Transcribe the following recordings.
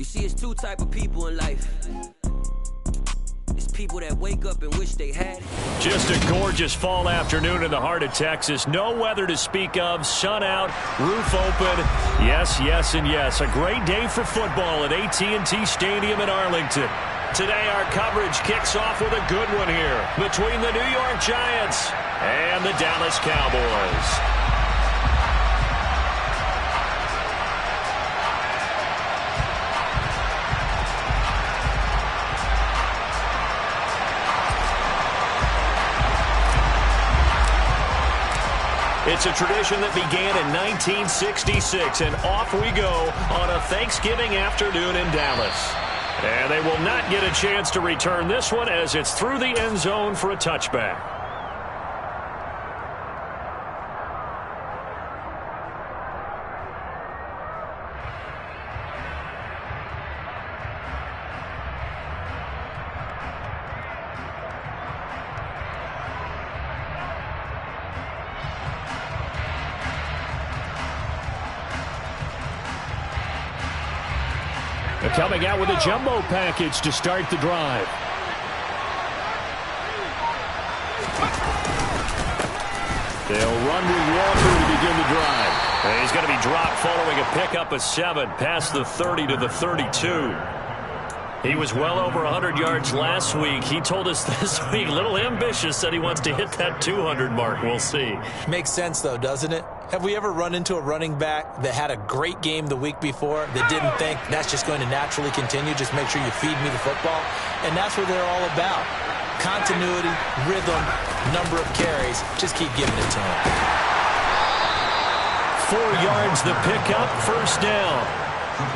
You see, it's two type of people in life. It's people that wake up and wish they had it. Just a gorgeous fall afternoon in the heart of Texas. No weather to speak of. Sun out, roof open. Yes, yes, and yes. A great day for football at AT&T Stadium in Arlington. Today our coverage kicks off with a good one here between the New York Giants and the Dallas Cowboys. It's a tradition that began in 1966, and off we go on a Thanksgiving afternoon in Dallas. And they will not get a chance to return this one as it's through the end zone for a touchback. Coming out with a jumbo package to start the drive. They'll run with Walker to begin the drive. And he's going to be dropped following a pickup of 7 past the 30 to the 32. He was well over 100 yards last week. He told us this week, a little ambitious, said he wants to hit that 200 mark. We'll see. Makes sense, though, doesn't it? Have we ever run into a running back that had a great game the week before that didn't think that's just going to naturally continue? Just make sure you feed me the football. And that's what they're all about. Continuity, rhythm, number of carries. Just keep giving it to them. 4 yards the pickup, first down.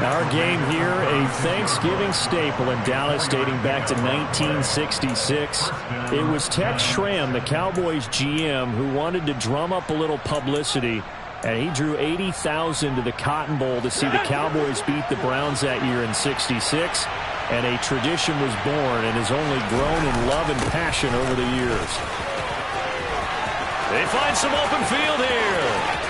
Our game here, a Thanksgiving staple in Dallas dating back to 1966. It was Tex Schramm, the Cowboys GM, who wanted to drum up a little publicity, and he drew 80,000 to the Cotton Bowl to see the Cowboys beat the Browns that year in 66, and a tradition was born and has only grown in love and passion over the years. They find some open field here.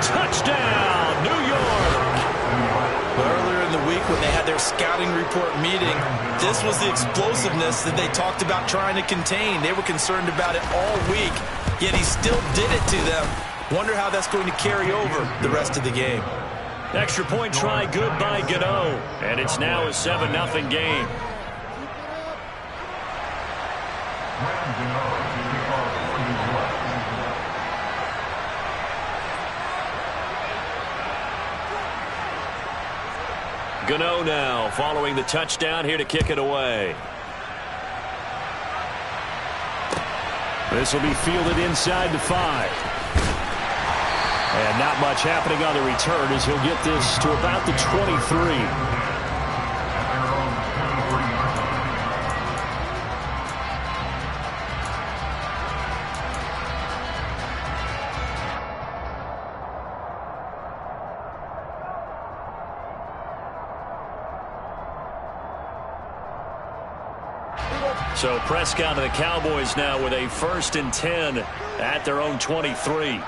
Touchdown, New York. Earlier in the week when they had their scouting report meeting, this was the explosiveness that they talked about trying to contain. They were concerned about it all week, yet he still did it to them. Wonder how that's going to carry over the rest of the game. Extra point try good by Gano, and it's now a 7-0 game. Gano now following the touchdown here to kick it away. This will be fielded inside the 5. And not much happening on the return as he'll get this to about the 23. So Prescott and the Cowboys now with a 1st and 10 at their own 23.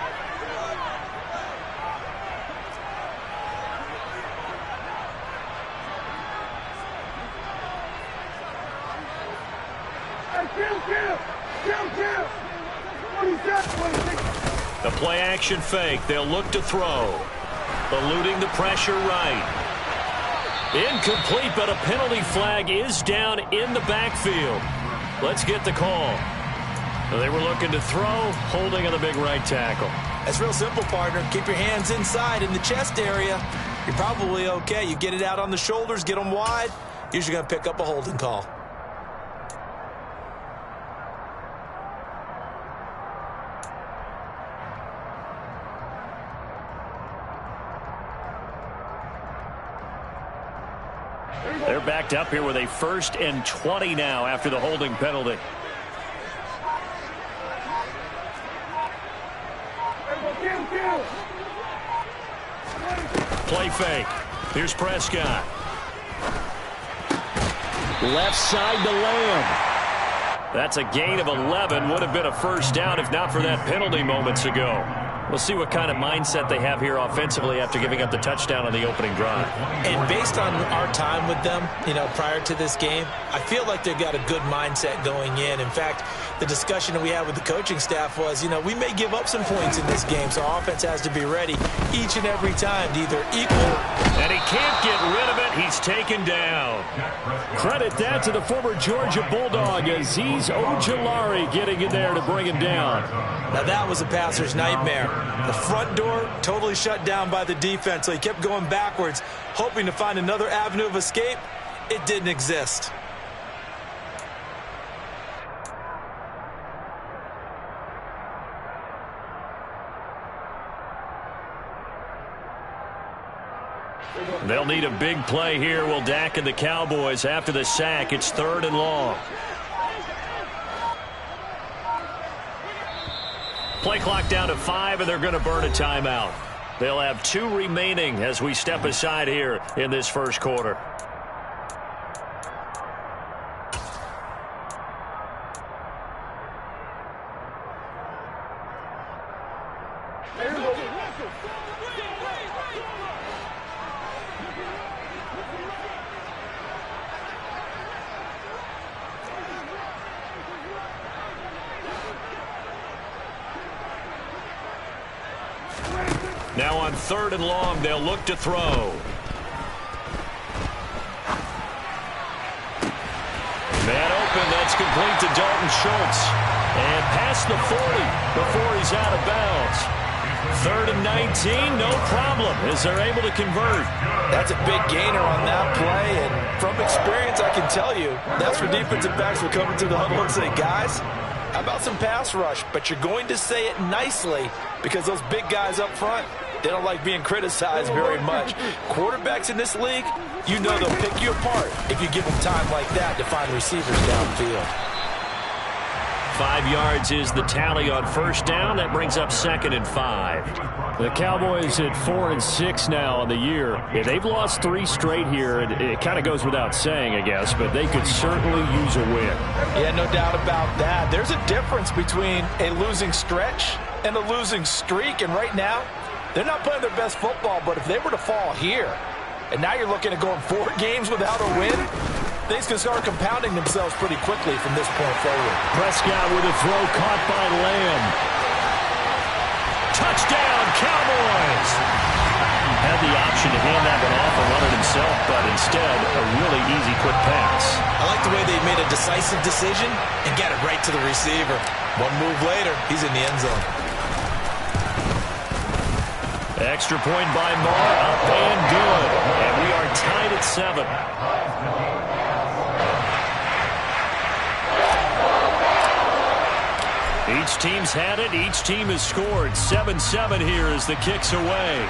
The play action fake. They'll look to throw. Eluding the pressure right. Incomplete, but a penalty flag is down in the backfield. Let's get the call. They were looking to throw, holding on the big right tackle. That's real simple, partner. Keep your hands inside in the chest area. You're probably okay. You get it out on the shoulders, get them wide. Usually going to pick up a holding call. They're backed up here with a 1st and 20 now after the holding penalty. Play fake. Here's Prescott. Left side to Lamb. That's a gain of 11. Would have been a first down if not for that penalty moments ago. We'll see what kind of mindset they have here offensively after giving up the touchdown on the opening drive. And based on our time with them, prior to this game, I feel like they've got a good mindset going in. In fact, the discussion that we had with the coaching staff was, we may give up some points in this game, so our offense has to be ready each and every time to either equal. And he can't get rid of it. He's taken down. Credit that to the former Georgia Bulldog, Azeez Ojulari getting in there to bring him down. Now that was a passer's nightmare. The front door totally shut down by the defense, so he kept going backwards, hoping to find another avenue of escape. It didn't exist. They'll need a big play here. Will Dak and the Cowboys after the sack. It's 3rd and long. Play clock down to 5, and they're going to burn a timeout. They'll have 2 remaining as we step aside here in this first quarter. Now on 3rd and long, they'll look to throw. Man open, that's complete to Dalton Schultz. And past the 40 before he's out of bounds. 3rd and 19, no problem, as they're able to convert. That's a big gainer on that play, and from experience, I can tell you, that's where defensive backs will come into the huddle and say, guys, how about some pass rush? But you're going to say it nicely because those big guys up front, they don't like being criticized very much. Quarterbacks in this league, they'll pick you apart if you give them time like that to find receivers downfield. 5 yards is the tally on 1st down. That brings up 2nd and 5. The Cowboys at 4-6 now on the year. Yeah, they've lost 3 straight here. It kind of goes without saying, I guess, but they could certainly use a win. Yeah, no doubt about that. There's a difference between a losing stretch and a losing streak, and right now, they're not playing their best football, but if they were to fall here, and now you're looking at going 4 games without a win, things can start compounding themselves pretty quickly from this point forward. Prescott with a throw caught by Lamb. Touchdown, Cowboys! Had the option to hand that one off and run it himself, but instead, a really easy quick pass. I like the way they made a decisive decision and got it right to the receiver. One move later, he's in the end zone. Extra point by Moore, up and good. And we are tied at 7. Each team's had it. Each team has scored. 7-7 here as the kick's away.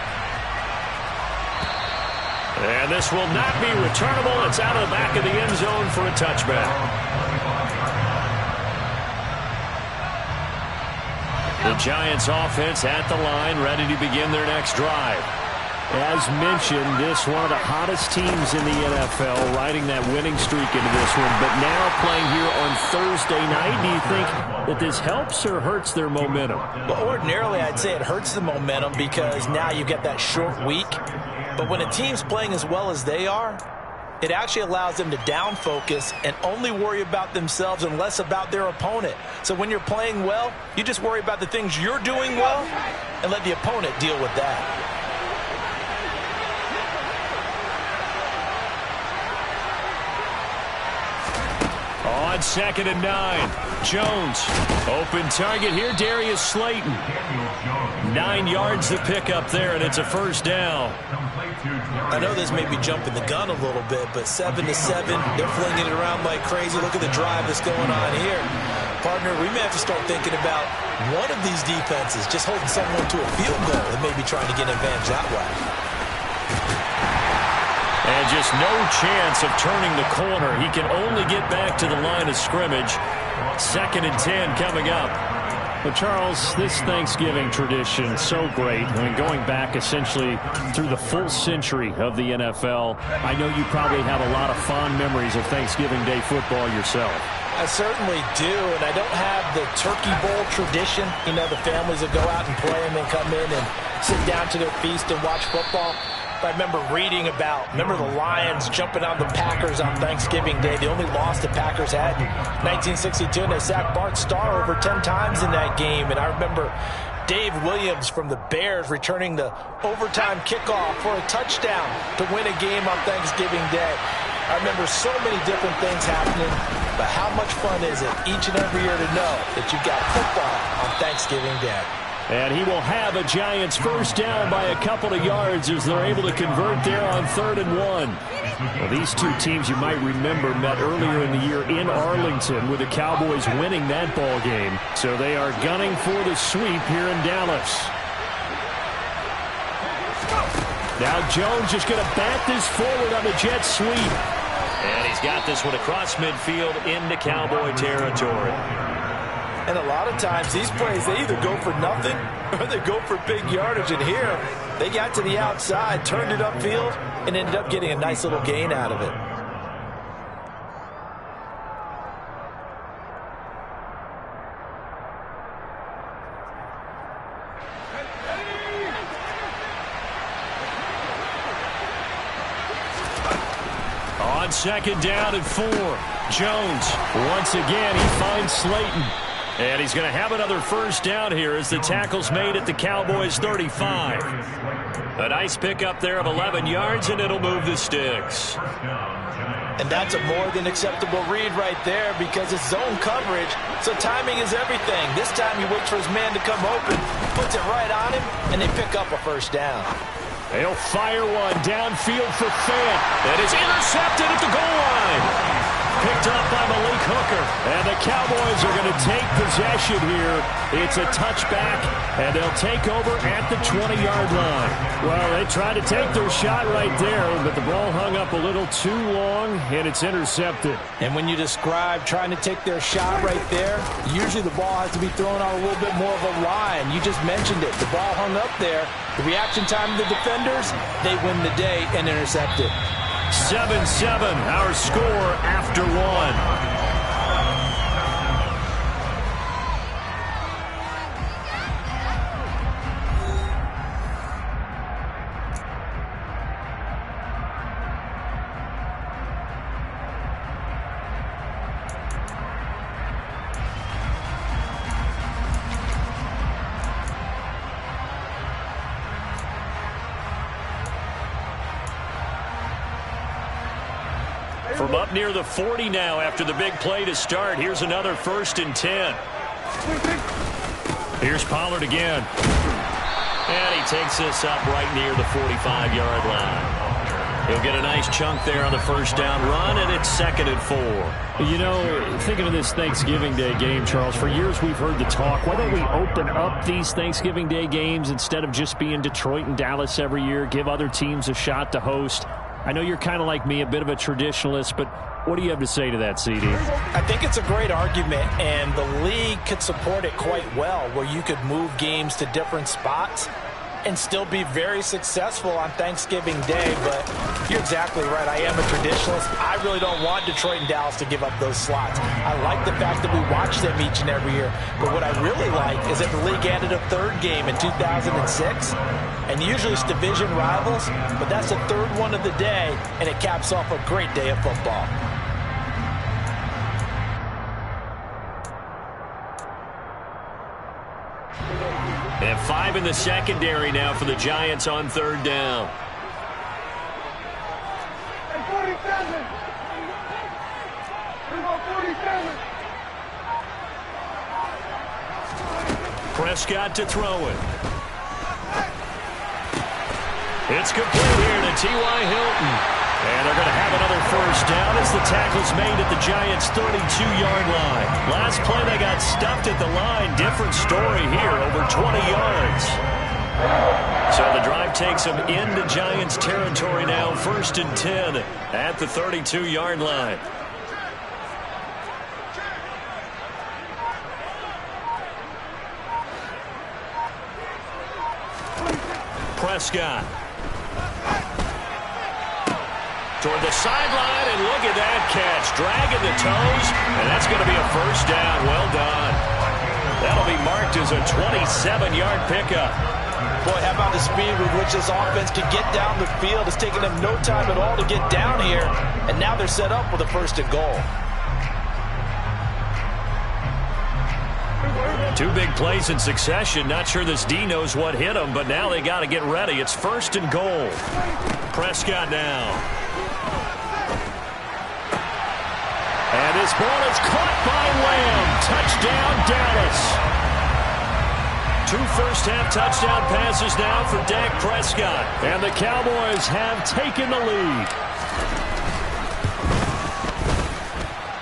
And this will not be returnable. It's out of the back of the end zone for a touchback. The Giants offense at the line, ready to begin their next drive. As mentioned, this one of the hottest teams in the NFL, riding that winning streak into this one, but now playing here on Thursday night. Do you think that this helps or hurts their momentum? Well, ordinarily, I'd say it hurts the momentum because now you get that short week. But when a team's playing as well as they are, it actually allows them to down focus and only worry about themselves and less about their opponent. So when you're playing well, you just worry about the things you're doing well and let the opponent deal with that. On 2nd and 9, Jones. Open target here, Darius Slayton. 9 yards to pick up there, and it's a 1st down. I know this may be jumping the gun a little bit, but 7-7, they're flinging it around like crazy. Look at the drive that's going on here. Partner, we may have to start thinking about one of these defenses just holding someone to a field goal and maybe trying to get an advantage that way. And just no chance of turning the corner. He can only get back to the line of scrimmage. 2nd and 10 coming up. But Charles, this Thanksgiving tradition, so great. I mean, going back essentially through the full century of the NFL, I know you probably have a lot of fond memories of Thanksgiving Day football yourself. I certainly do, and I don't have the Turkey Bowl tradition. You know, the families that go out and play and then come in and sit down to their feast and watch football. I remember reading about, the Lions jumping on the Packers on Thanksgiving Day. The only loss the Packers had in 1962, and they sacked Bart Starr over 10 times in that game. And I remember Dave Williams from the Bears returning the overtime kickoff for a touchdown to win a game on Thanksgiving Day. I remember so many different things happening, but how much fun is it each and every year to know that you've got football on Thanksgiving Day? And he will have a Giants first down by a couple of yards as they're able to convert there on 3rd and 1. Well, these two teams you might remember met earlier in the year in Arlington with the Cowboys winning that ball game. So they are gunning for the sweep here in Dallas. Now Jones just going to bat this forward on the jet sweep. And he's got this one across midfield into Cowboy territory. And a lot of times these plays, they either go for nothing or they go for big yardage. And here, they got to the outside, turned it upfield, and ended up getting a nice little gain out of it. On 2nd down and 4, Jones, once again, he finds Slayton. And he's going to have another first down here as the tackle's made at the Cowboys' 35. A nice pickup there of 11 yards, and it'll move the sticks. And that's a more than acceptable read right there because it's zone coverage, so timing is everything. This time he waits for his man to come open, puts it right on him, and they pick up a first down. They'll fire one downfield for Fant. That is intercepted at the goal line. Picked up by Malik Hooker. And the Cowboys are going to take possession here. It's a touchback, and they'll take over at the 20-yard line. Well, they tried to take their shot right there, but the ball hung up a little too long, and it's intercepted. And when you describe trying to take their shot right there, usually the ball has to be thrown on a little bit more of a line. You just mentioned it. The ball hung up there. The reaction time of the defenders, they win the day and intercept it. 7-7, our score after 1. From up near the 40 now after the big play to start. Here's another 1st and 10. Here's Pollard again. And he takes this up right near the 45-yard line. He'll get a nice chunk there on the first down run, and it's 2nd and 4. You know, thinking of this Thanksgiving Day game, Charles, for years we've heard the talk, why don't we open up these Thanksgiving Day games instead of just being Detroit and Dallas every year, give other teams a shot to host? I know you're kind of like me, a bit of a traditionalist, but what do you have to say to that, CD? I think it's a great argument, and the league could support it quite well, where you could move games to different spots and still be very successful on Thanksgiving Day. But you're exactly right. I am a traditionalist. I really don't want Detroit and Dallas to give up those slots. I like the fact that we watch them each and every year. But what I really like is that the league added a 3rd game in 2006. And usually it's division rivals, but that's the 3rd one of the day, and it caps off a great day of football. And 5 in the secondary now for the Giants on 3rd down. Prescott to throw it. It's complete here to T.Y. Hilton. And they're going to have another first down as the tackle's made at the Giants' 32-yard line. Last play, they got stuffed at the line. Different story here, over 20 yards. So the drive takes them into Giants territory now, 1st and 10 at the 32-yard line. Prescott. Toward the sideline, and look at that catch. Dragging the toes, and that's going to be a first down. Well done. That'll be marked as a 27-yard pickup. Boy, how about the speed with which this offense can get down the field? It's taken them no time at all to get down here, and now they're set up with a first and goal. Two big plays in succession. Not sure this D knows what hit him, but now they got to get ready. It's first and goal. Prescott now. And this ball is caught by Lamb. Touchdown, Dallas. 2 first-half touchdown passes now for Dak Prescott. And the Cowboys have taken the lead.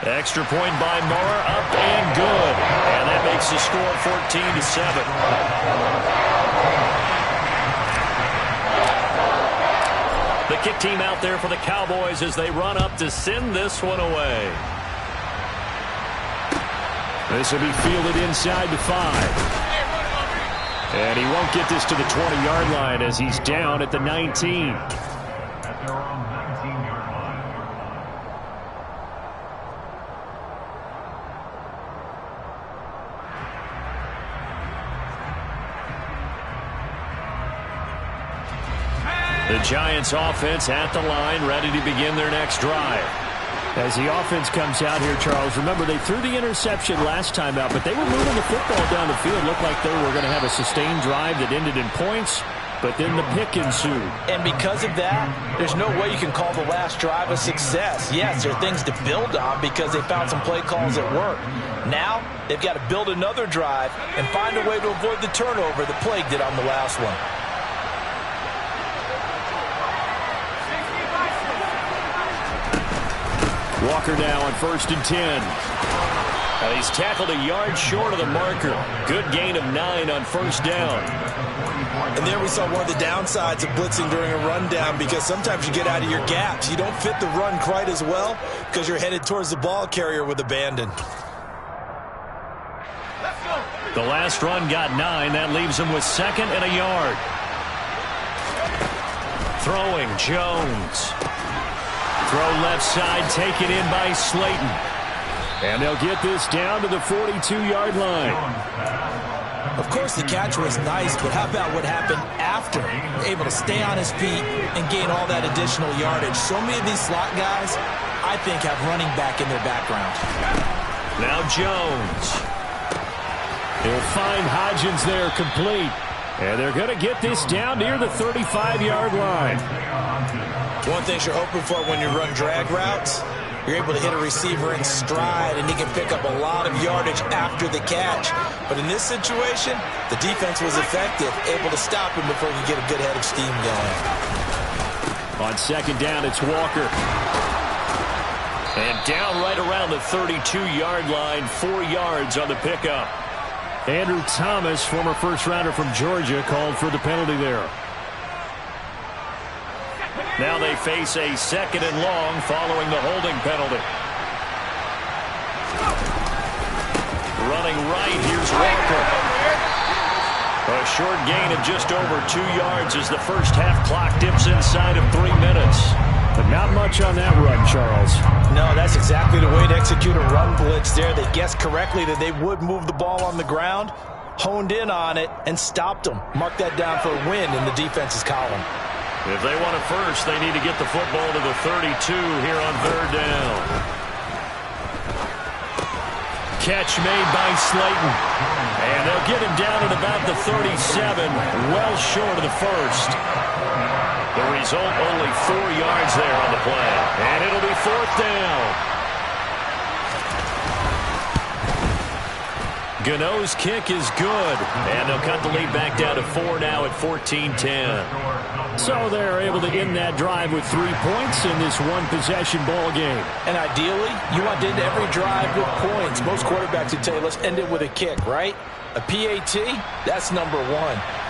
Extra point by Moore, up and good. And that makes the score 14-7. The kick team out there for the Cowboys as they run up to send this one away. This will be fielded inside the 5. And he won't get this to the 20-yard line as he's down at the 19. The Giants offense at the line, ready to begin their next drive. As the offense comes out here, Charles, remember they threw the interception last time out, but they were moving the football down the field. Looked like they were going to have a sustained drive that ended in points, but then the pick ensued. And because of that, there's no way you can call the last drive a success. Yes, there are things to build on because they found some play calls that work. Now, they've got to build another drive and find a way to avoid the turnover that plagued it on the last one. Walker now on 1st and 10. And he's tackled a yard short of the marker. Good gain of 9 on 1st down. And there we saw one of the downsides of blitzing during a rundown because sometimes you get out of your gaps. You don't fit the run quite as well because you're headed towards the ball carrier with abandon. The last run got 9. That leaves him with 2nd and a yard. Throwing Jones. Throw left side, taken in by Slayton. And they'll get this down to the 42-yard line. Of course, the catch was nice, but how about what happened after? Able to stay on his feet and gain all that additional yardage. So many of these slot guys, I think, have running back in their background. Now Jones. He'll find Hodgins there complete. And they're going to get this down near the 35-yard line. One thing you're hoping for when you run drag routes, you're able to hit a receiver in stride, and he can pick up a lot of yardage after the catch. But in this situation, the defense was effective, able to stop him before he could get a good head of steam going. On 2nd down, it's Walker. And down right around the 32-yard line, 4 yards on the pickup. Andrew Thomas, former first-rounder from Georgia, called for the penalty there. Now they face a 2nd and long following the holding penalty. Running right, here's Walker. A short gain of just over 2 yards as the first half clock dips inside of 3 minutes. But not much on that run, Charles. No, that's exactly the way to execute a run blitz there. They guessed correctly that they would move the ball on the ground, honed in on it, and stopped them. Mark that down for a win in the defense's column. If they want it first, they need to get the football to the 32 here on 3rd down. Catch made by Slayton. And they'll get him down at about the 37, well short of the first. The result, only 4 yards there on the play. And it'll be 4th down. Gano's kick is good. And they'll cut the lead back down to 4 now at 14-10. So they're able to end that drive with 3 points in this one-possession ball game. And ideally, you want to end every drive with points. Most quarterbacks would tell you, let's end it with a kick, right? A PAT, that's number 1.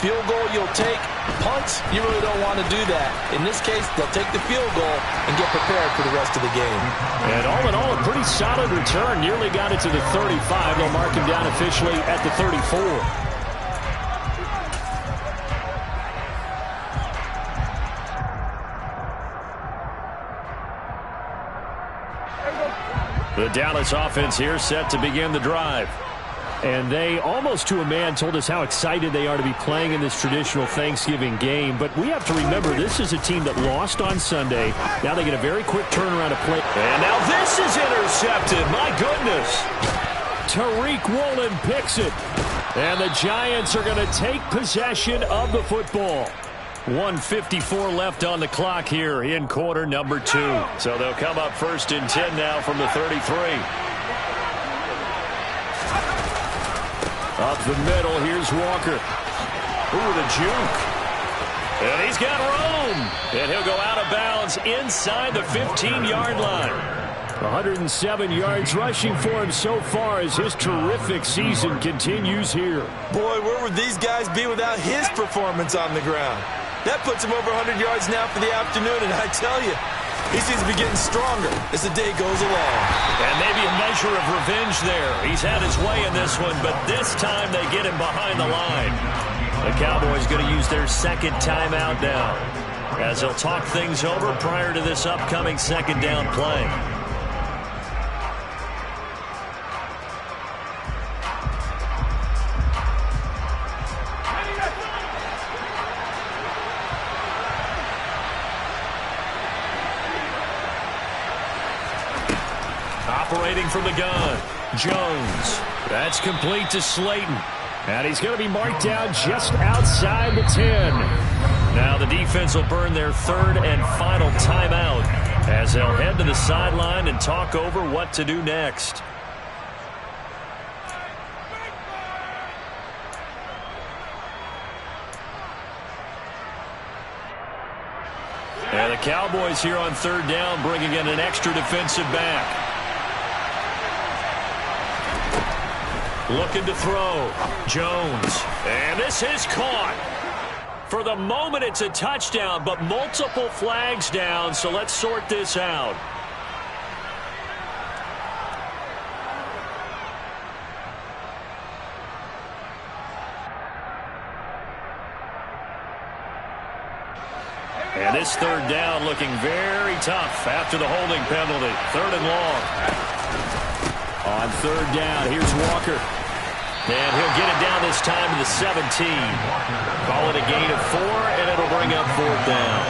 Field goal you'll take. Punts, you really don't want to do that. In this case, they'll take the field goal and get prepared for the rest of the game. And all in all, a pretty solid return. Nearly got it to the 35. They'll mark him down officially at the 34. The Dallas offense here set to begin the drive. And they, almost to a man, told us how excited they are to be playing in this traditional Thanksgiving game. But we have to remember, this is a team that lost on Sunday. Now they get a very quick turnaround of play. And now this is intercepted. My goodness. Tariq Woolen picks it. And the Giants are going to take possession of the football. 1:54 left on the clock here in quarter number 2. So they'll come up 1st and 10 now from the 33. Up the middle, here's Walker. Ooh, the juke. And he's got room. And he'll go out of bounds inside the 15-yard line. 107 yards rushing for him so far as his terrific season continues here. Boy, where would these guys be without his performance on the ground? That puts him over 100 yards now for the afternoon, and I tell you, he seems to be getting stronger as the day goes along. And maybe a measure of revenge there. He's had his way in this one, but this time they get him behind the line. The Cowboys going to use their second timeout now, as they'll talk things over prior to this upcoming second down play. Operating from the gun, Jones. That's complete to Slayton. And he's going to be marked down just outside the 10. Now the defense will burn their third and final timeout as they'll head to the sideline and talk over what to do next. And the Cowboys here on 3rd down bringing in an extra defensive back. Looking to throw. Jones. And this is caught. For the moment, it's a touchdown, but multiple flags down, so let's sort this out. And this 3rd down looking very tough after the holding penalty. 3rd and long. On 3rd down, here's Walker. And he'll get it down this time to the 17. Call it a gain of 4, and it'll bring up 4th down.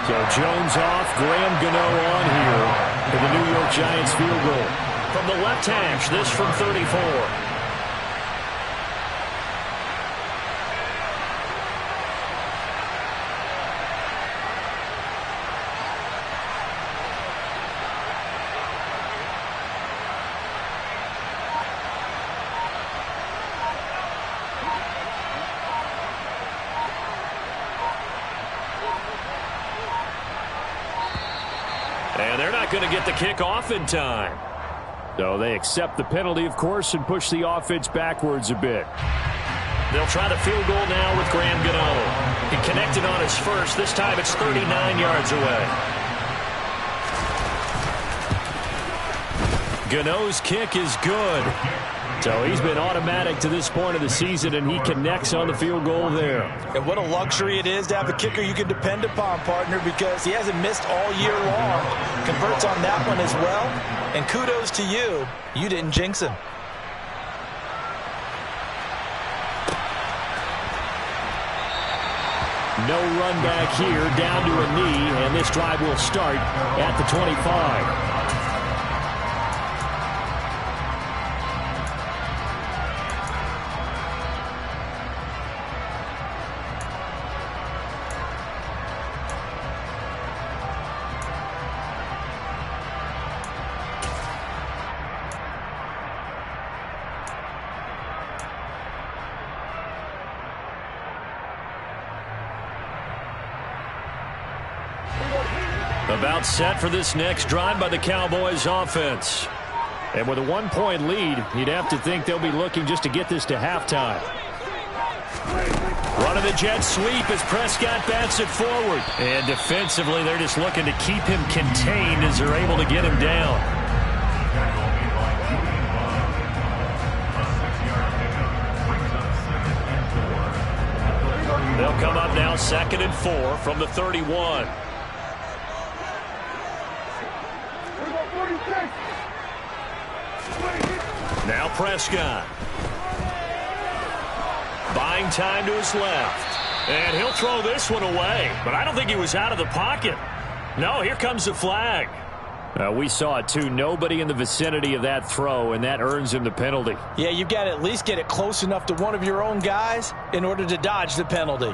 So Jones off, Graham Gano on here for the New York Giants field goal. From the left hash, this from 34. And they're not going to get the kick off in time. So they accept the penalty, of course, and push the offense backwards a bit. They'll try the field goal now with Graham Gano. He connected on his first. This time it's 39 yards away. Gano's kick is good. So he's been automatic to this point of the season, and he connects on the field goal there. And what a luxury it is to have a kicker you can depend upon, partner, because he hasn't missed all year long. Converts on that one as well. And kudos to you. You didn't jinx him. No run back here, down to a knee, and this drive will start at the 25. About set for this next drive by the Cowboys offense. And with a 1-point lead, you'd have to think they'll be looking just to get this to halftime. Running the jet sweep as Prescott bats it forward. And defensively, they're just looking to keep him contained as they're able to get him down. They'll come up now 2nd and 4 from the 31. Prescott. Buying time to his left. And he'll throw this one away. But I don't think he was out of the pocket. No, here comes the flag. We saw it too. Nobody in the vicinity of that throw, and that earns him the penalty. Yeah, you've got to at least get it close enough to one of your own guys in order to dodge the penalty.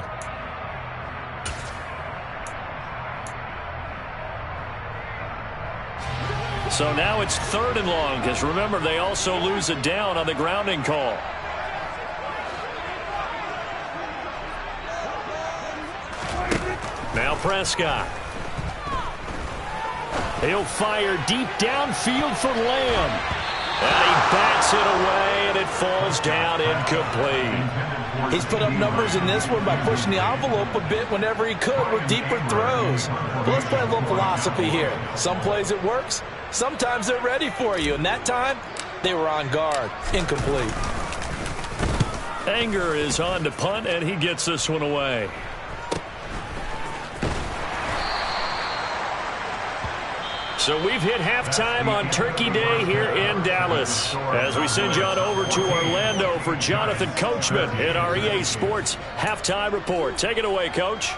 So now it's 3rd and long, because remember, they also lose a down on the grounding call. Now Prescott. He'll fire deep downfield for Lamb. And he bats it away, and it falls down incomplete. He's put up numbers in this one by pushing the envelope a bit whenever he could with deeper throws. But let's play a little philosophy here. Some plays it works. Sometimes they're ready for you. And that time, they were on guard. Incomplete. Anger is on to punt, and he gets this one away. So we've hit halftime on Turkey Day here in Dallas. As we send you on over to Orlando for Jonathan Coachman in our EA Sports Halftime Report. Take it away, Coach.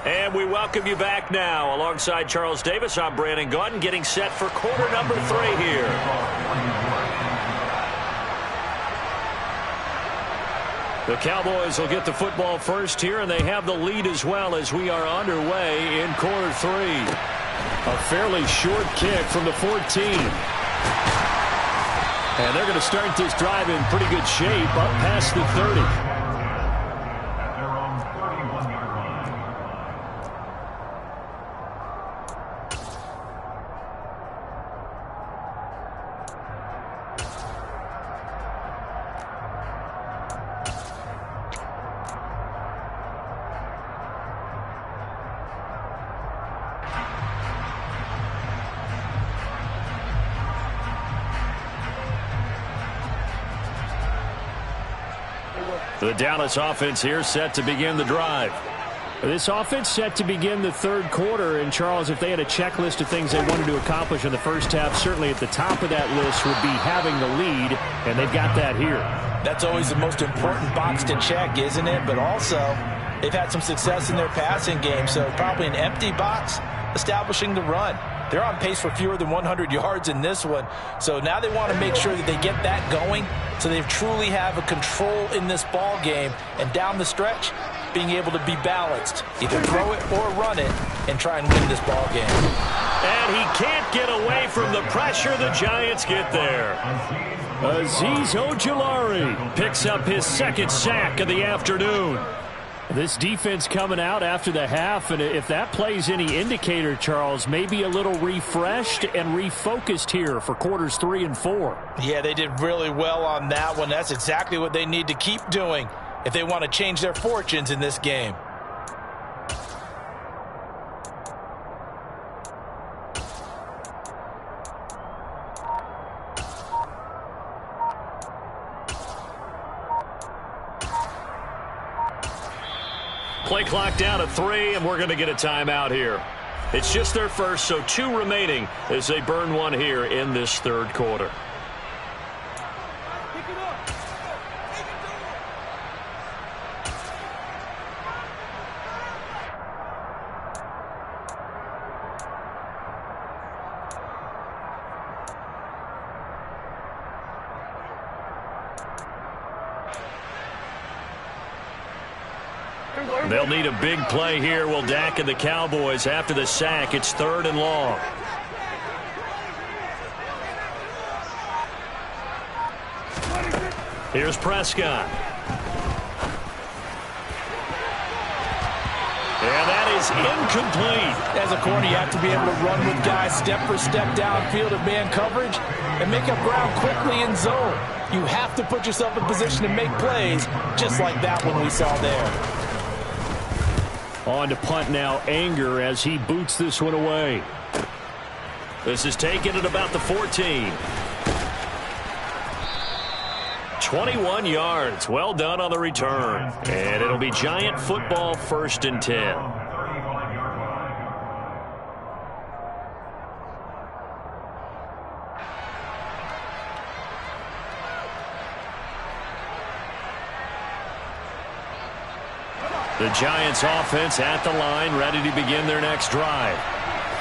And we welcome you back now. Alongside Charles Davis, I'm Brandon Gaudin, getting set for quarter number 3 here. The Cowboys will get the football first here, and they have the lead as well as we are underway in quarter 3. A fairly short kick from the 14. And they're going to start this drive in pretty good shape up past the 30. The Dallas offense here set to begin the drive. This offense set to begin the 3rd quarter. And, Charles, if they had a checklist of things they wanted to accomplish in the first half, certainly at the top of that list would be having the lead, and they've got that here. That's always the most important box to check, isn't it? But also, they've had some success in their passing game, so probably an empty box establishing the run. They're on pace for fewer than 100 yards in this one. So now they want to make sure that they get that going so they truly have a control in this ball game. And down the stretch, being able to be balanced. Either throw it or run it and try and win this ball game. And he can't get away from the pressure. The Giants get there. Azeez Ojulari picks up his 2nd sack of the afternoon. This defense coming out after the half, and if that plays any indicator, Charles, maybe a little refreshed and refocused here for quarters 3 and 4. Yeah, they did really well on that one. That's exactly what they need to keep doing if they want to change their fortunes in this game. Play clock down to 3, and we're going to get a timeout here. It's just their first, so 2 remaining as they burn one here in this 3rd quarter. They'll need a big play here. Will Dak and the Cowboys after the sack. It's 3rd and long. Here's Prescott. And that is incomplete. As a corner, you have to be able to run with guys step for step downfield of man coverage and make up ground quickly in zone. You have to put yourself in position to make plays just like that one we saw there. On to punt now, Anger, as he boots this one away. This is taken at about the 14. 21 yards. Well done on the return. And it'll be Giant football, 1st and 10. The Giants offense at the line, ready to begin their next drive.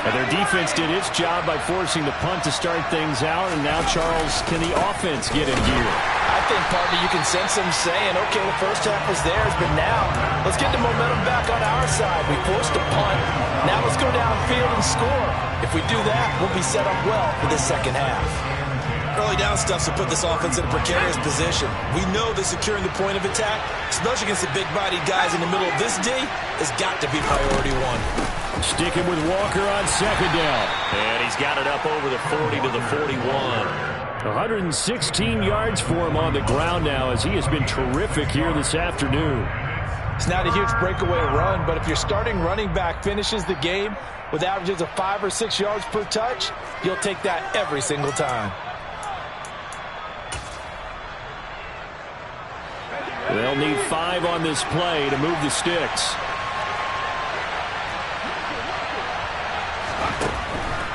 And their defense did its job by forcing the punt to start things out. And now, Charles, can the offense get in gear? I think, partner, you can sense them saying, okay, the first half was theirs, but now let's get the momentum back on our side. We forced a punt. Now let's go downfield and score. If we do that, we'll be set up well for the second half. Early down stuffs will put this offense in a precarious position. We know that securing the point of attack, especially against the big-bodied guys in the middle of this D, has got to be priority one. Sticking with Walker on 2nd down. And he's got it up over the 40 to the 41. 116 yards for him on the ground now, as he has been terrific here this afternoon. It's not a huge breakaway run, but if your starting running back finishes the game with averages of 5 or 6 yards per touch, you'll take that every single time. They'll need 5 on this play to move the sticks.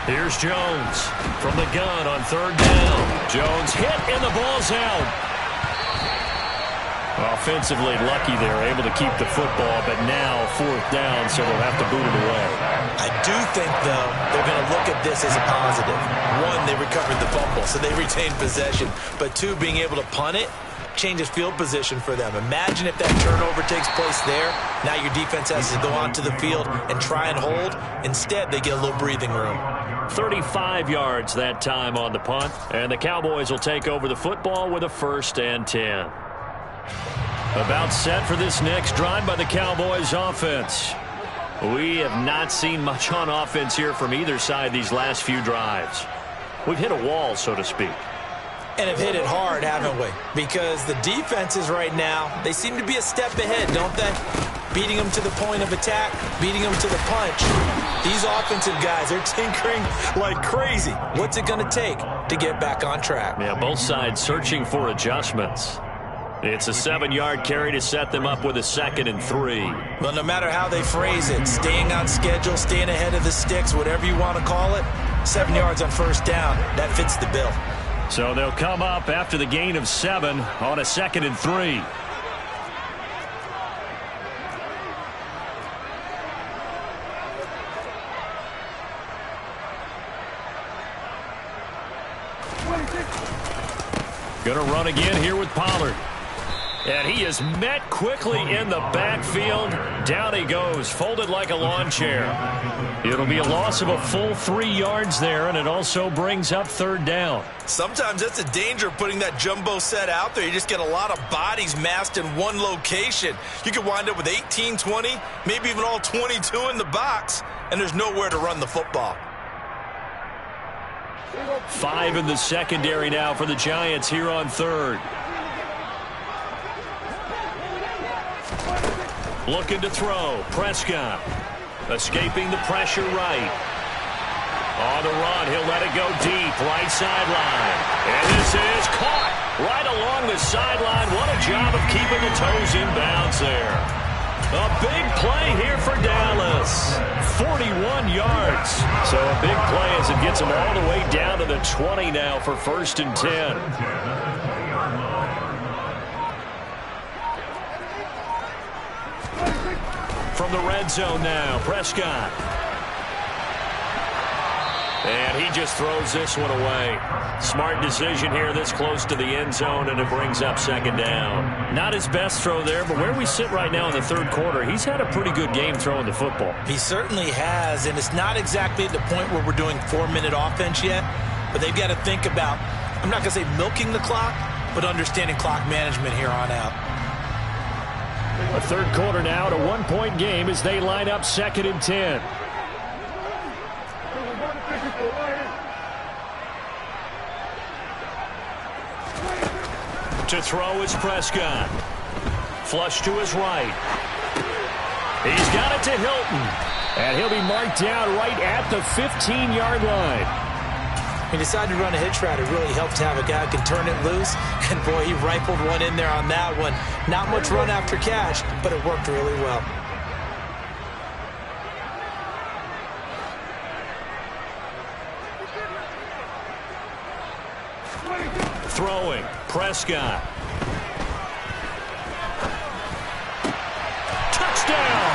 Here's Jones from the gun on 3rd down. Jones hit and the ball's out. Offensively lucky they're able to keep the football, but now 4th down, so they'll have to boot it away. I do think, though, they're going to look at this as a positive. 1, they recovered the fumble, so they retained possession. But 2, being able to punt it changes field position for them. Imagine if that turnover takes place there. Now your defense has to go onto the field and try and hold. Instead, they get a little breathing room. 35 yards that time on the punt, and the Cowboys will take over the football with a 1st and 10. About set for this next drive by the Cowboys offense. We have not seen much on offense here from either side these last few drives. We've hit a wall, so to speak. And have hit it hard, haven't we? Because the defenses right now, they seem to be a step ahead, don't they? Beating them to the point of attack, beating them to the punch. These offensive guys are tinkering like crazy. What's it going to take to get back on track? Yeah, both sides searching for adjustments. It's a 7-yard carry to set them up with a 2nd and 3. Well, no matter how they phrase it, staying on schedule, staying ahead of the sticks, whatever you want to call it, 7 yards on 1st down, that fits the bill. So they'll come up after the gain of 7 on a 2nd and 3. Going to run again here with Pollard. And he is met quickly in the backfield. Down he goes, folded like a lawn chair. It'll be a loss of a full 3 yards there, and it also brings up 3rd down. Sometimes that's a danger of putting that jumbo set out there. You just get a lot of bodies massed in one location. You could wind up with 18, 20, maybe even all 22 in the box, and there's nowhere to run the football. 5 in the secondary now for the Giants here on 3rd. Looking to throw. Prescott escaping the pressure right. On the run, he'll let it go deep. Right sideline. And this is caught right along the sideline. What a job of keeping the toes in bounds there. A big play here for Dallas. 41 yards. So a big play as it gets them all the way down to the 20 now for 1st and 10. From the red zone now, Prescott. And he just throws this one away. Smart decision here this close to the end zone, and it brings up 2nd down. Not his best throw there, but where we sit right now in the 3rd quarter, he's had a pretty good game throwing the football. He certainly has, and it's not exactly at the point where we're doing 4-minute offense yet, but they've got to think about, I'm not going to say milking the clock, but understanding clock management here on out. A 3rd quarter now, at a 1-point game as they line up 2nd and 10. To throw is Prescott. Flush to his right. He's got it to Hilton. And he'll be marked down right at the 15-yard line. He decided to run a hitch route. It really helped to have a guy who can turn it loose. And, boy, he rifled one in there on that one. Not much run after catch, but it worked really well. Throwing, Prescott. Touchdown!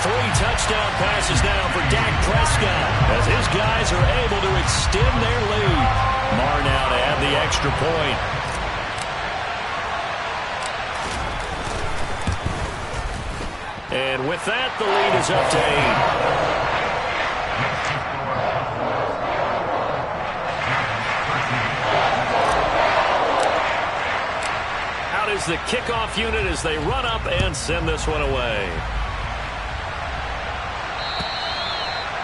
3 touchdown passes now for Dak Prescott as his guys are able to extend their lead. Marr now to add the extra point. And with that, the lead is up to 8. Is the kickoff unit as they run up and send this one away.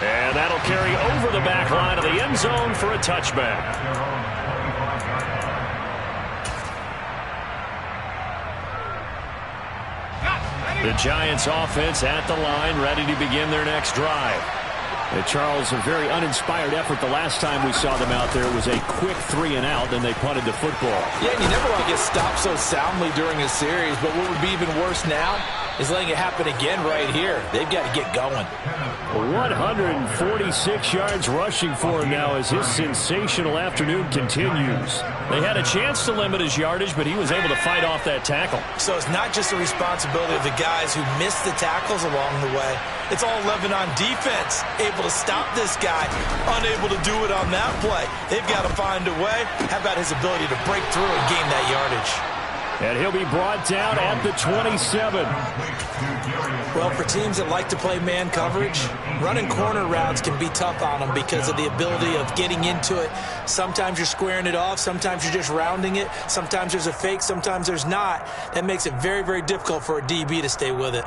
And that'll carry over the back line of the end zone for a touchback. The Giants offense at the line, ready to begin their next drive. Charles, a very uninspired effort the last time we saw them out there. It was a quick 3 and out, then they punted the football. Yeah, and you never want to get stopped so soundly during a series, but what would be even worse now is letting it happen again right here. They've got to get going. 146 yards rushing for him now as his sensational afternoon continues. They had a chance to limit his yardage, but he was able to fight off that tackle. So it's not just the responsibility of the guys who missed the tackles along the way. It's all 11 on defense, able to stop this guy, unable to do it on that play. They've got to find a way. How about his ability to break through and gain that yardage? And he'll be brought down at the 27. Well, for teams that like to play man coverage, running corner routes can be tough on them because of the ability of getting into it. Sometimes you're squaring it off. Sometimes you're just rounding it. Sometimes there's a fake. Sometimes there's not. That makes it very, very difficult for a DB to stay with it.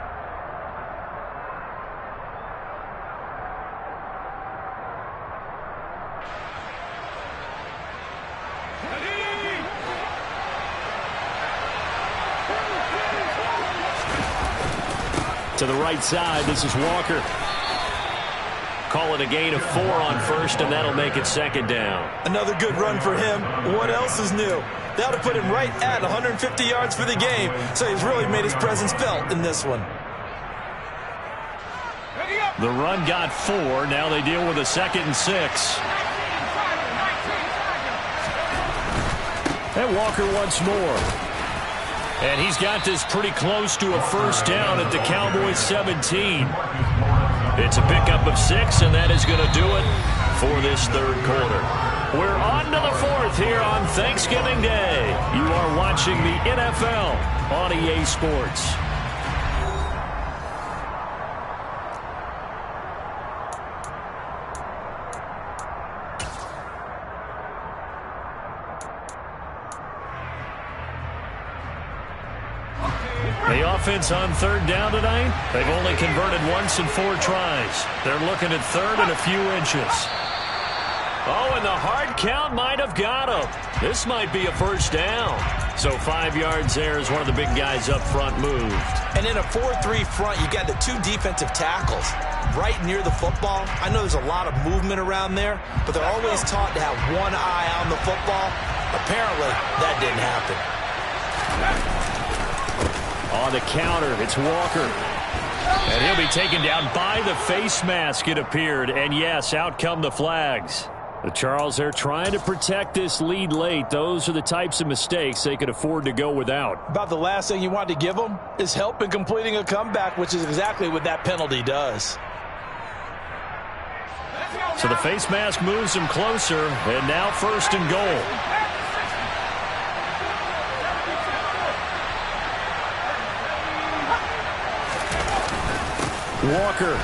To the right side, this is Walker. Call it a gain of 4 on first, and that'll make it second down. Another good run for him. What else is new? That'll put him right at 150 yards for the game, so he's really made his presence felt in this one. The run got 4. Now they deal with a 2nd and 6. And Walker once more. And he's got this pretty close to a first down at the Cowboys 17. It's a pickup of 6, and that is going to do it for this third quarter. We're on to the 4th here on Thanksgiving Day. You are watching the NFL on EA Sports. The offense on third down tonight, they've only converted once in 4 tries. They're looking at third and a few inches. Oh, and the hard count might have got him. This might be a first down. So 5 yards there as one of the big guys up front moved. And in a 4-3 front, you got the 2 defensive tackles right near the football. I know there's a lot of movement around there, but they're always taught to have one eye on the football. Apparently, that didn't happen. On the counter, it's Walker. And he'll be taken down by the face mask, it appeared. And yes, out come the flags. The Charles, they're trying to protect this lead late. Those are the types of mistakes they could afford to go without. About the last thing you want to give them is help in completing a comeback, which is exactly what that penalty does. So the face mask moves him closer, and now 1st and goal. Walker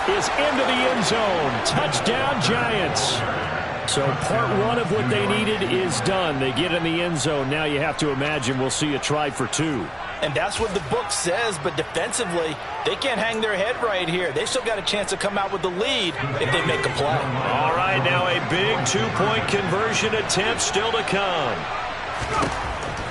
is into the end zone. Touchdown, Giants. So part 1 of what they needed is done. They get in the end zone. Now you have to imagine we'll see a try for 2. And that's what the book says, but defensively, they can't hang their head right here. They still got a chance to come out with the lead if they make a play. All right, now a big 2-point conversion attempt still to come.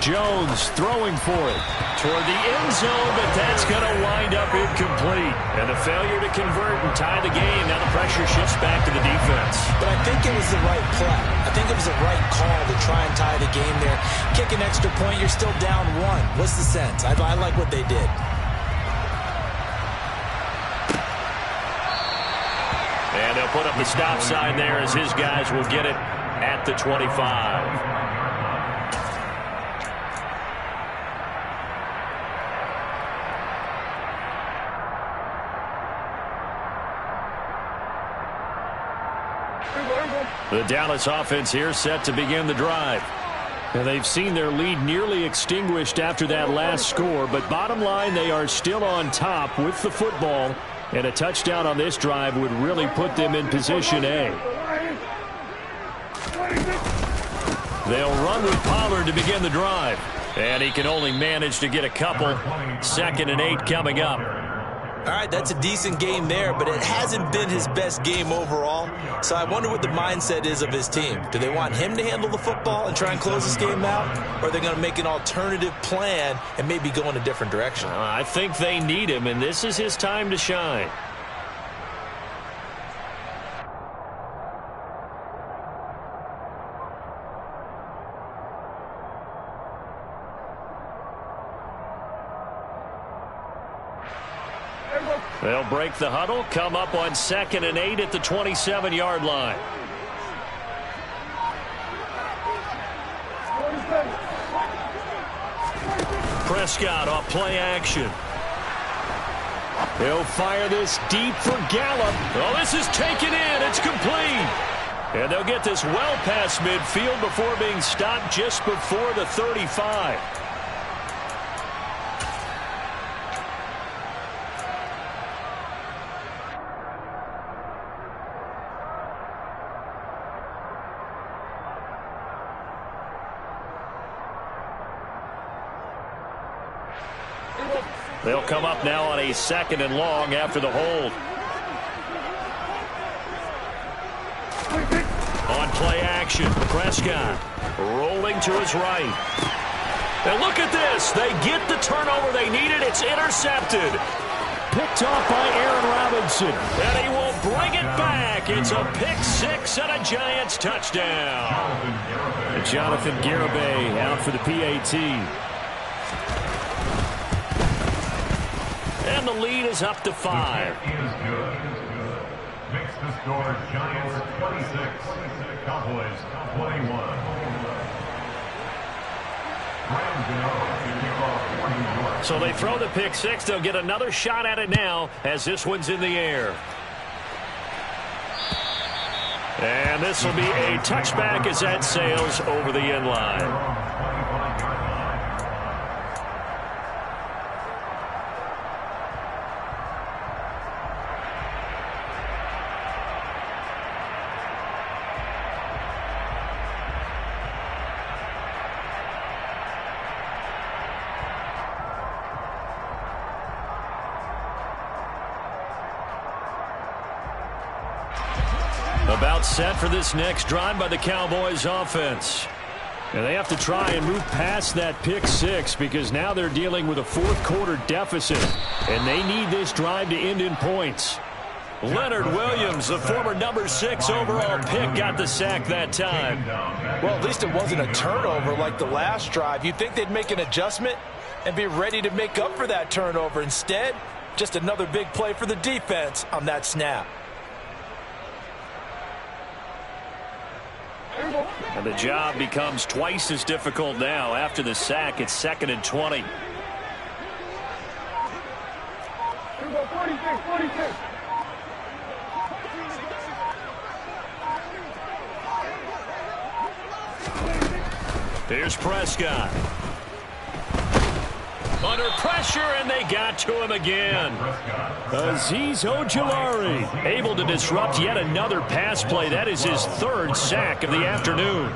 Jones throwing for it toward the end zone, but that's going to wind up incomplete. And the failure to convert and tie the game. Now the pressure shifts back to the defense. But I think it was the right play. I think it was the right call to try and tie the game there. Kick an extra point, you're still down one. What's the sense? I like what they did. And they'll put up the stop sign there as his guys will get it at the 25. The Dallas offense here set to begin the drive. And they've seen their lead nearly extinguished after that last score, but bottom line, they are still on top with the football, and a touchdown on this drive would really put them in position A. They'll run with Pollard to begin the drive, and he can only manage to get a couple. 2nd and 8 coming up. All right, that's a decent game there, but it hasn't been his best game overall. So I wonder what the mindset is of his team. Do they want him to handle the football and try and close this game out? Or are they going to make an alternative plan and maybe go in a different direction? I think they need him, and this is his time to shine. They'll break the huddle, come up on 2nd and 8 at the 27-yard line. Prescott off play action. He'll fire this deep for Gallup. Oh, this is taken in. It's complete. And they'll get this well past midfield before being stopped just before the 35. They'll come up now on a 2nd and long after the hold. On play action, Prescott rolling to his right. And look at this. They get the turnover they needed. It's intercepted. Picked off by Aaron Robinson. And he will bring it back. It's a pick six and a Giants touchdown. And Jonathan Garibay out for the PAT. And the lead is up to 5. Makes the score Giants 26, Cowboys 21. So they throw the pick six. They'll get another shot at it now as this one's in the air. And this will be a touchback as that sails over the end line. About set for this next drive by the Cowboys offense. And they have to try and move past that pick six because now they're dealing with a fourth-quarter deficit. And they need this drive to end in points. Leonard Williams, the former number 6 overall pick, got the sack that time. Well, at least it wasn't a turnover like the last drive. You'd think they'd make an adjustment and be ready to make up for that turnover. Instead, just another big play for the defense on that snap. And the job becomes twice as difficult now. After the sack, it's 2nd and 20. Here's Prescott. Under pressure, and they got to him again. Azeez Ojulari able to disrupt yet another pass play. That is his 3rd sack of the afternoon.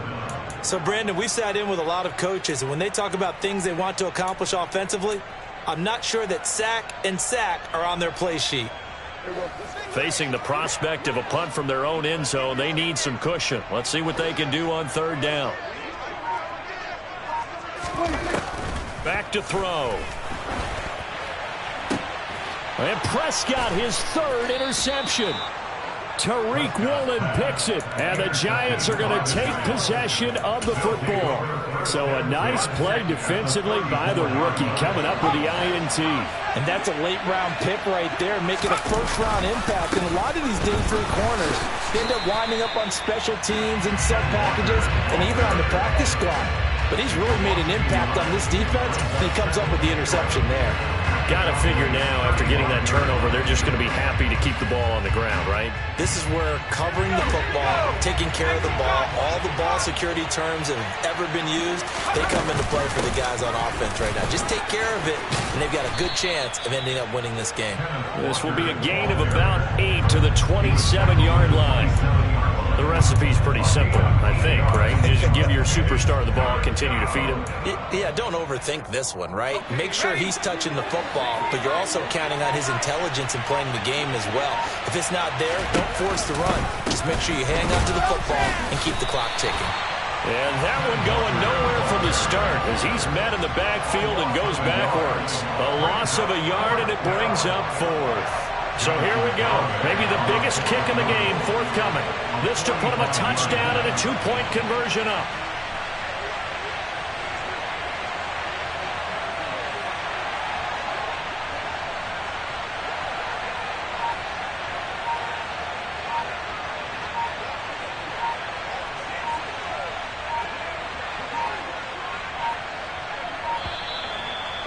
So, Brandon, we sat in with a lot of coaches, and when they talk about things they want to accomplish offensively, I'm not sure that sack and sack are on their play sheet. Facing the prospect of a punt from their own end zone, they need some cushion. Let's see what they can do on 3rd down. Back to throw. And Prescott, his third interception. Tariq Woolen picks it, and the Giants are going to take possession of the football. So a nice play defensively by the rookie coming up with the INT. And that's a late-round pick right there, making a first-round impact. And a lot of these day three corners end up winding up on special teams and sub packages and even on the practice squad. But he's really made an impact on this defense, and he comes up with the interception there. Got to figure now, after getting that turnover, they're just going to be happy to keep the ball on the ground, right? This is where covering the football, taking care of the ball, all the ball security terms that have ever been used, they come into play for the guys on offense right now. Just take care of it, and they've got a good chance of ending up winning this game. This will be a gain of about 8 to the 27-yard line. The recipe's pretty simple, I think, right? Just give your superstar the ball, continue to feed him. Yeah, don't overthink this one, right? Make sure he's touching the football, but you're also counting on his intelligence in playing the game as well. If it's not there, don't force the run. Just make sure you hang on to the football and keep the clock ticking. And that one going nowhere from the start as he's met in the backfield and goes backwards. A loss of a yard, and it brings up 4th. So here we go. Maybe the biggest kick in the game forthcoming. This to put him a touchdown and a 2-point conversion up.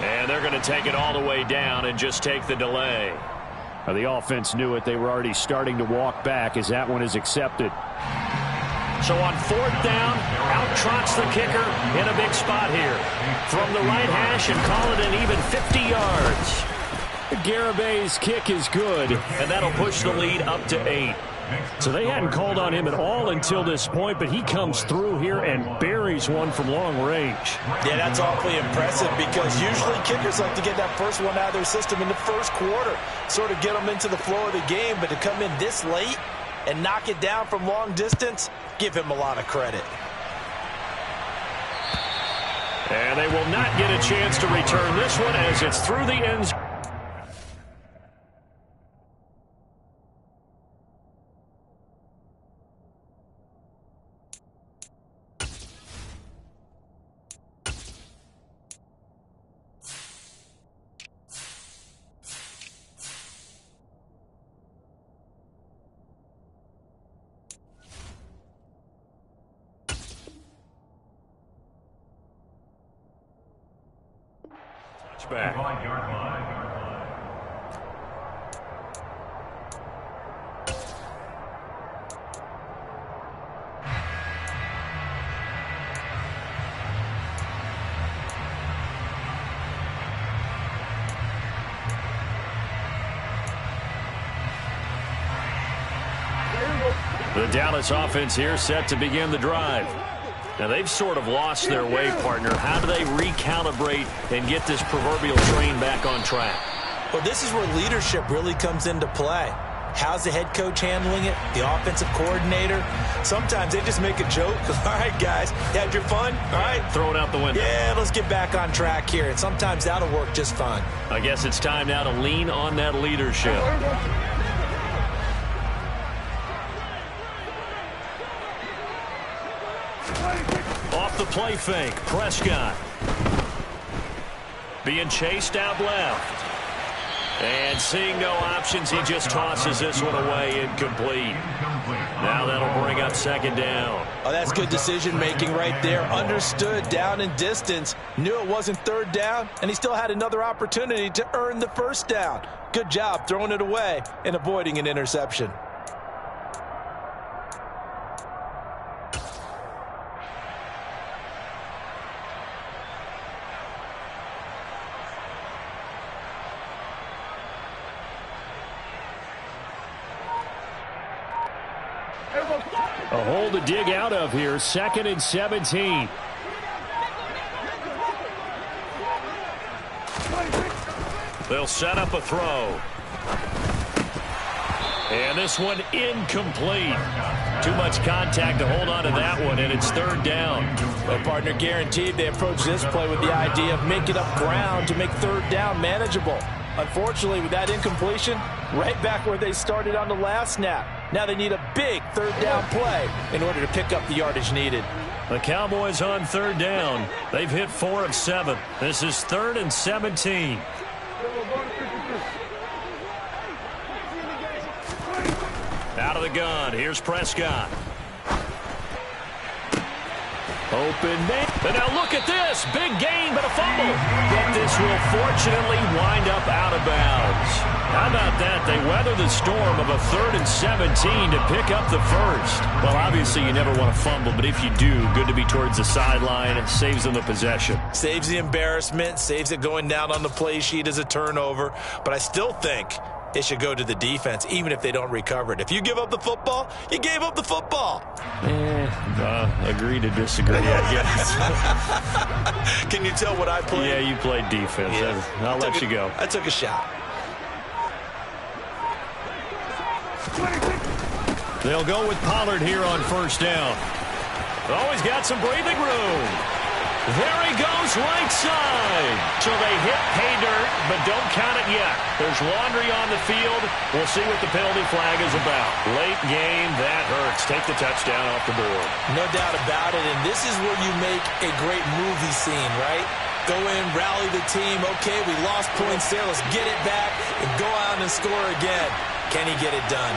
And they're going to take it all the way down and just take the delay. The offense knew it. They were already starting to walk back as that one is accepted. So on 4th down, out trots the kicker in a big spot here. From the right hash and call it an even 50 yards. Garabay's kick is good, and that'll push the lead up to 8. So they hadn't called on him at all until this point, but he comes through here and buries one from long range. Yeah, that's awfully impressive because usually kickers like to get that first one out of their system in the first quarter, sort of get them into the flow of the game, but to come in this late and knock it down from long distance, give him a lot of credit. And they will not get a chance to return this one as it's through the end zone. Back. The Dallas offense here set to begin the drive. Now, they've sort of lost their way, partner. How do they recalibrate and get this proverbial train back on track? Well, this is where leadership really comes into play. How's the head coach handling it? The offensive coordinator? Sometimes they just make a joke. All right, guys, you had your fun? All right. Throw it out the window. Yeah, let's get back on track here. And sometimes that'll work just fine. I guess it's time now to lean on that leadership. Off the play fake, Prescott. Being chased out left. And seeing no options, he just tosses this one away, incomplete. Now that'll bring up 2nd down. Oh, that's good decision-making right there. Understood down and distance. Knew it wasn't 3rd down, and he still had another opportunity to earn the 1st down. Good job throwing it away and avoiding an interception. A hole to dig out of here. 2nd and 17. They'll set up a throw. And this one incomplete. Too much contact to hold on to that one, and it's third down. Well, partner, guaranteed they approach this play with the idea of making up ground to make third down manageable. Unfortunately, with that incompletion, right back where they started on the last snap. Now they need a big third down play in order to pick up the yardage needed. The Cowboys on third down. They've hit 4 of 7. This is 3rd and 17. Out of the gun. Here's Prescott. Open man. And now look at this. Big gain, but a fumble. But this will fortunately wind up out of bounds. How about that? They weather the storm of a 3rd and 17 to pick up the first. Well, obviously you never want to fumble, but if you do, good to be towards the sideline. It saves them the possession. Saves the embarrassment, saves it going down on the play sheet as a turnover. But I still think it should go to the defense, even if they don't recover it. If you give up the football, you gave up the football. Agree to disagree, I guess. Can you tell what I played? Yeah, you played defense. Yeah. I'll let you go. I took a shot. They'll go with Pollard here on first down. Always got some breathing room. There he goes, right side. So they hit pay dirt, but don't count it yet. There's laundry on the field. We'll see what the penalty flag is about. Late game, that hurts. Take the touchdown off the board. No doubt about it, and this is where you make a great movie scene, right? Go in, rally the team. Okay, we lost points there. Let's get it back and go out and score again. Can he get it done?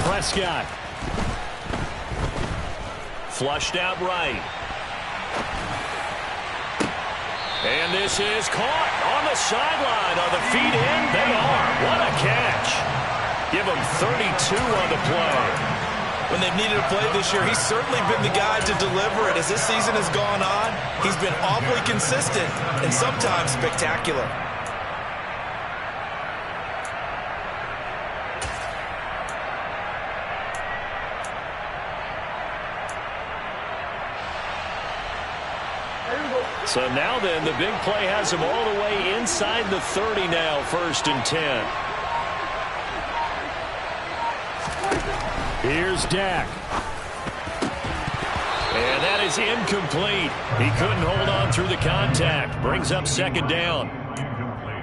Prescott. Flushed out right. And this is caught on the sideline. Are the feet in? They are. What a catch. Give him 32 on the play. When they've needed a play this year, he's certainly been the guy to deliver it. As this season has gone on, he's been awfully consistent and sometimes spectacular. So now then, the big play has him all the way inside the 30 now, 1st and 10. Here's Dak. And that is incomplete. He couldn't hold on through the contact. Brings up 2nd down.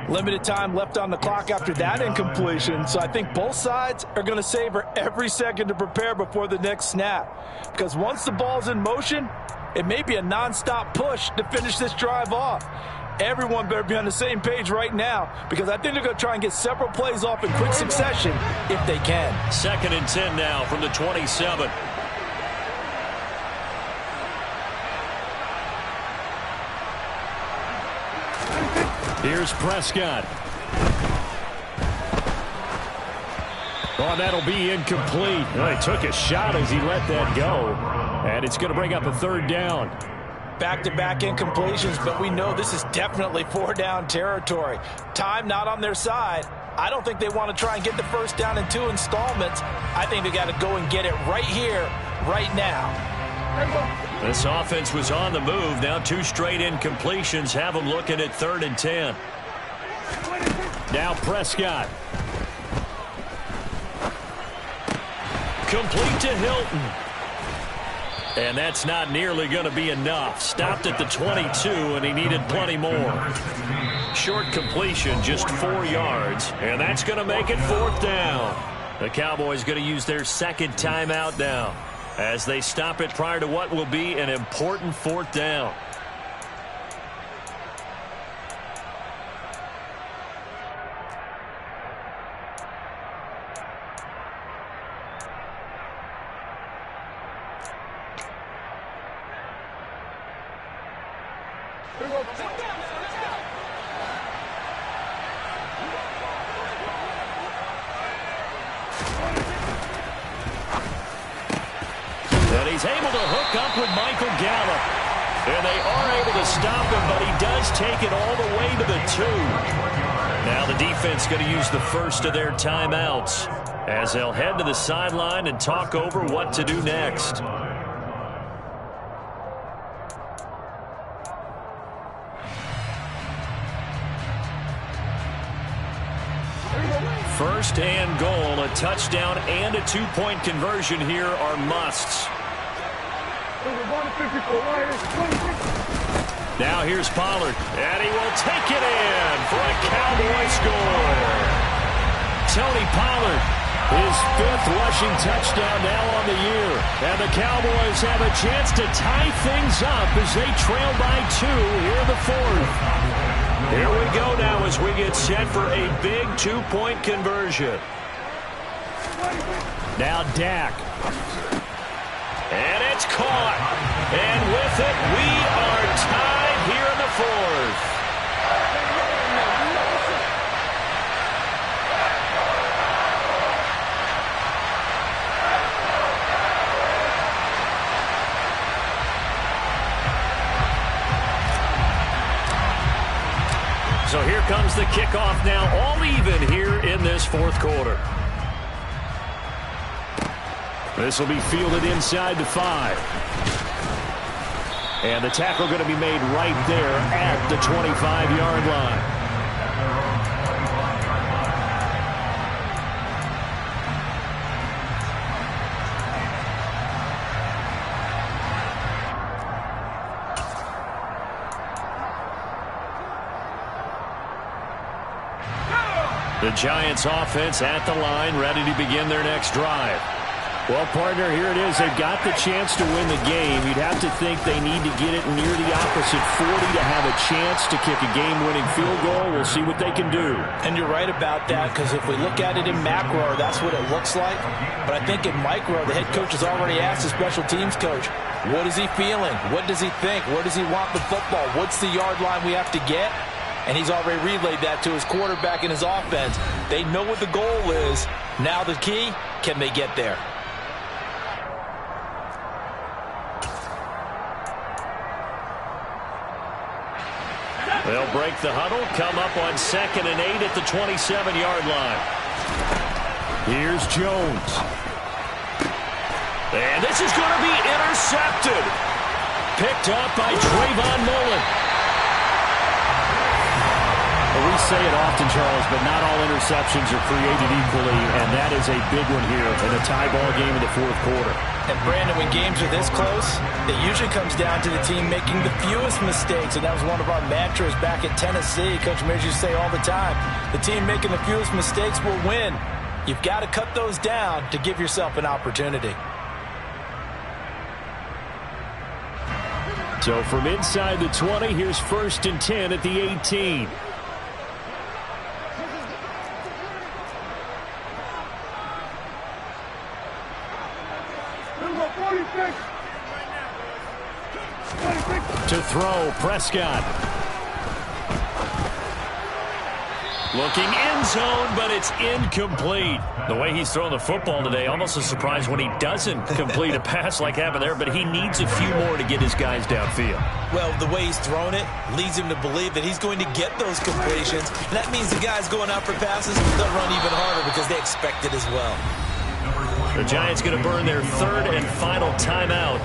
Limited time left on the clock after that incompletion, so I think both sides are going to savor every second to prepare before the next snap. Because once the ball's in motion, it may be a non-stop push to finish this drive off. Everyone better be on the same page right now, because I think they're going to try and get several plays off in quick succession if they can. 2nd and 10 now from the 27. Here's Prescott. Oh, that'll be incomplete. Well, he took a shot as he let that go. And it's going to bring up a 3rd down. Back-to-back incompletions, but we know this is definitely 4-down territory. Time not on their side. I don't think they want to try and get the first down in 2 installments. I think they got to go and get it right here, right now. This offense was on the move. Now 2 straight incompletions have them looking at 3rd and 10. Now Prescott. Complete to Hilton. And that's not nearly going to be enough. Stopped at the 22, and he needed plenty more. Short completion, just 4 yards. And that's going to make it 4th down. The Cowboys going to use their 2nd timeout now as they stop it prior to what will be an important 4th down. And he's able to hook up with Michael Gallup. And they are able to stop him, but he does take it all the way to the 2. Now the defense going to use the first of their timeouts. as they'll head to the sideline and talk over what to do next. First and goal, a touchdown and a 2-point conversion here are musts. Now here's Pollard, and he will take it in for a Cowboy score. Tony Pollard, his 5th rushing touchdown now on the year. And the Cowboys have a chance to tie things up as they trail by 2 here in the 4th. Here we go now as we get set for a big 2-point conversion. Now Dak. And it's caught. And with it, we are tied here in the 4th. So here comes the kickoff now, all even here in this 4th quarter. This will be fielded inside the 5. And the tackle going to be made right there at the 25-yard line. The Giants offense at the line, ready to begin their next drive. Well, partner, here it is. They've got the chance to win the game. You'd have to think they need to get it near the opposite 40 to have a chance to kick a game-winning field goal. We'll see what they can do. And you're right about that, because if we look at it in macro, that's what it looks like. But I think in micro, the head coach has already asked the special teams coach, what is he feeling? What does he think? Where does he want the football? What's the yard line we have to get? And he's already relayed that to his quarterback and his offense. They know what the goal is. Now the key, can they get there? They'll break the huddle, come up on 2nd and 8 at the 27-yard line. Here's Jones. And this is going to be intercepted. Picked up by Trayvon Mullen. We say it often, Charles, but not all interceptions are created equally, and that is a big one here in a tie ball game in the 4th quarter. And, Brandon, when games are this close, it usually comes down to the team making the fewest mistakes, and that was one of our mantras back at Tennessee. Coach Mears used to say all the time, the team making the fewest mistakes will win. You've got to cut those down to give yourself an opportunity. So from inside the 20, here's 1st and 10 at the 18. To throw, Prescott. Looking end zone, but it's incomplete. The way he's throwing the football today, almost a surprise when he doesn't complete a pass like happened there, but he needs a few more to get his guys downfield. Well, the way he's throwing it leads him to believe that he's going to get those completions. And that means the guys going out for passes, they'll run even harder because they expect it as well. The Giants going to burn their 3rd and final timeout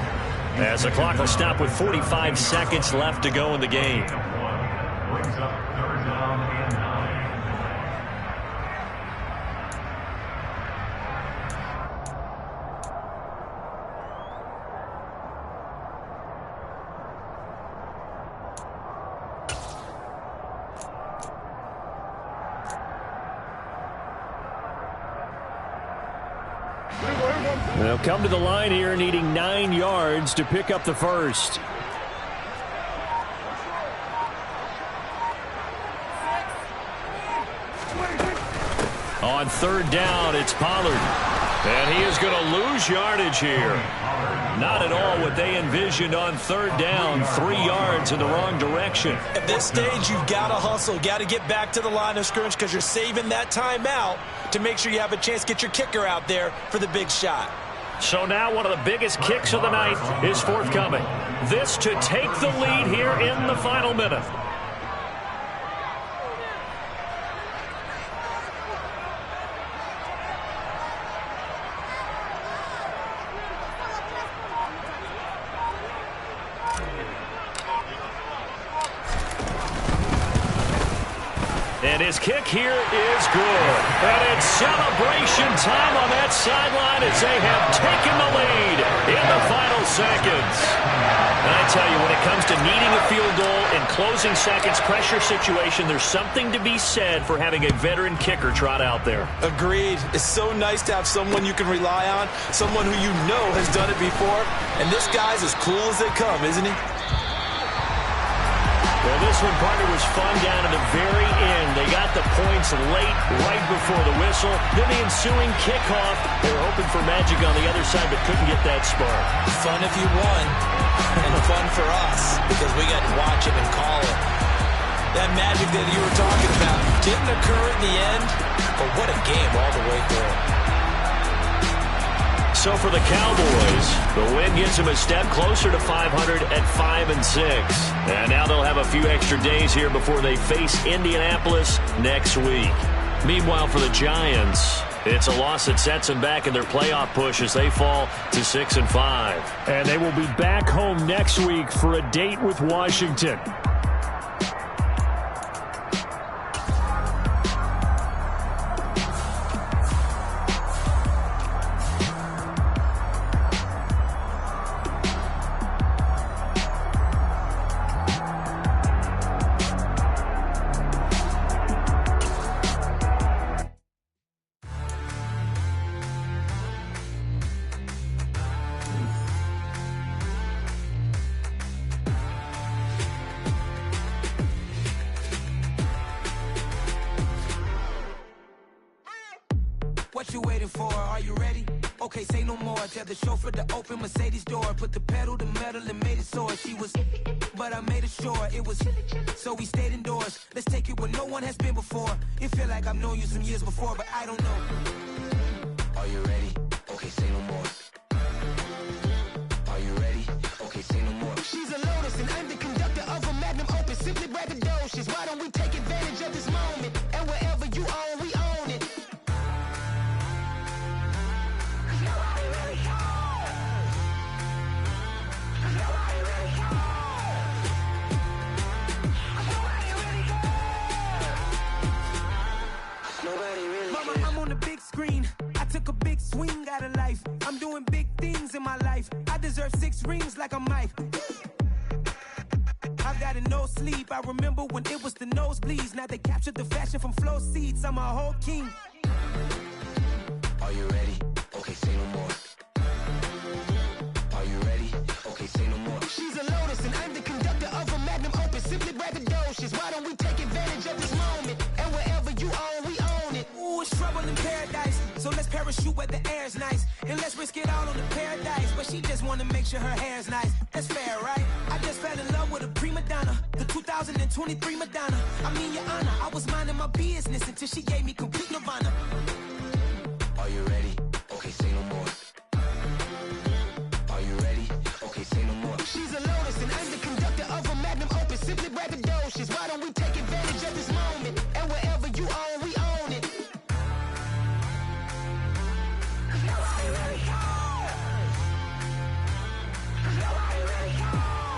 as the clock will stop with 45 seconds left to go in the game. Brings up 3rd down and 9. They'll come to the line here needing 9 yards to pick up the first. On 3rd down, it's Pollard. And he is going to lose yardage here. Not at all what they envisioned on 3rd down. 3 yards in the wrong direction. At this stage, you've got to hustle. Got to get back to the line of scrimmage because you're saving that timeout to make sure you have a chance to get your kicker out there for the big shot. So now one of the biggest kicks of the night is forthcoming. This to take the lead here in the final minute. And his kick here is good. And it's celebration time on that sideline as they have taken the lead in the final seconds. And I tell you, when it comes to needing a field goal in closing seconds pressure situation, there's something to be said for having a veteran kicker trot out there. Agreed. It's so nice to have someone you can rely on, someone who you know has done it before. And this guy's as cool as they come, isn't he? Well, this one, partner, was fun down to the very end. They got the points late, right before the whistle. Then the ensuing kickoff. They were hoping for magic on the other side, but couldn't get that spark. Fun if you won, and fun for us, because we got to watch it and call it. That magic that you were talking about didn't occur in the end, but what a game all the way through. So for the Cowboys, the win gets them a step closer to 500 at 5-6. And now they'll have a few extra days here before they face Indianapolis next week. Meanwhile, for the Giants, it's a loss that sets them back in their playoff push as they fall to 6-5. And they will be back home next week for a date with Washington. What you waiting for? Are you ready? Okay, say no more. Tell the chauffeur to open Mercedes door. Put the pedal to metal and made it soar. She was, but I made it sure it was. So we stayed indoors. Let's take it where no one has been before. It feel like I've known you some years before, but I don't know. Are you ready? Okay, say no more. Are you ready? Okay, say no more. She's a Lotus and I'm the conductor of a magnum opus. Simply braggadocious. Why don't we take advantage of this moment? And wherever you own, we own it. Mama, I'm on the big screen. I took a big swing out of life. I'm doing big things in my life. I deserve 6 rings like a Mike. I've got no sleep. I remember when it was the nosebleeds. Now they captured the fashion from flow seats. I'm a whole king. Are you ready? Okay, say no more. Are you ready? Okay, say no more. She's a Lotus and I'm the conductor of a magnum opus. Simply braggadocious. Why don't we take advantage of this moment? And wherever you own, we own it. Ooh, it's trouble in paradise. So let's parachute where the air's nice. And let's risk it all on the paradise. But she just wanna make sure her hair's nice. That's fair, right? I just fell in love with a prima donna. The 2023 Madonna. I mean, Your Honor, I was minding my business until she gave me complete nirvana.